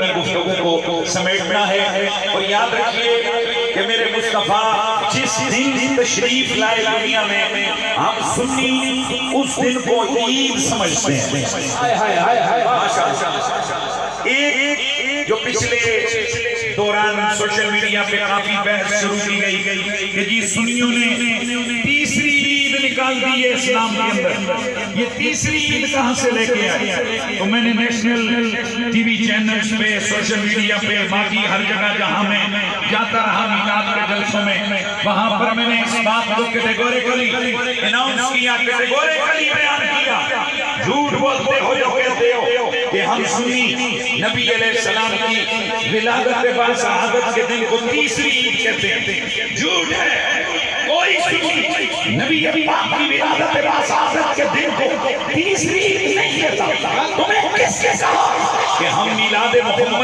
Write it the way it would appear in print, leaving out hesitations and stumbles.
کی گفتگو کو سمیٹنا ہے، اور یاد رکھیے کہ میرے مصطفیٰ جس دن تشریف لائے دنیا میں ہم سنی اس دن کو عید سمجھتے ہیں۔ ایک جو پچھلے دوران سوشل میڈیا پہ کافی بحث شروع کی گئی کہ جی سنیوں نے تیسری عید نکال دی ہے اسلام کے اندر، یہ تیسری عید کہاں سے لے کے آئی؟ تو میں نے نیشنل ٹی وی چینلز پہ سوشل میڈیا پہ باقی ہر جگہ جہاں میں جاتا رہا میلاد کے جلسوں میں، وہاں پر میں نے اس بات کو کیٹیگوریکلی اناؤنس کیا، کیٹیگوریکلی بیان کیا، جھوٹ بولتے ہو جو کہتے ہو کہ ہم سنی نبی علیہ السلام کی ولادت باصحابت کے دن کو تیسری عید کہتے ہیں، جھوٹ ہے۔ کوئی سنی نبی پاک کی ولادت باصحابت کے دن کو تیسری عید نہیں کہتا۔ تمہیں کس کے کہا کہ ہم میلاد محمد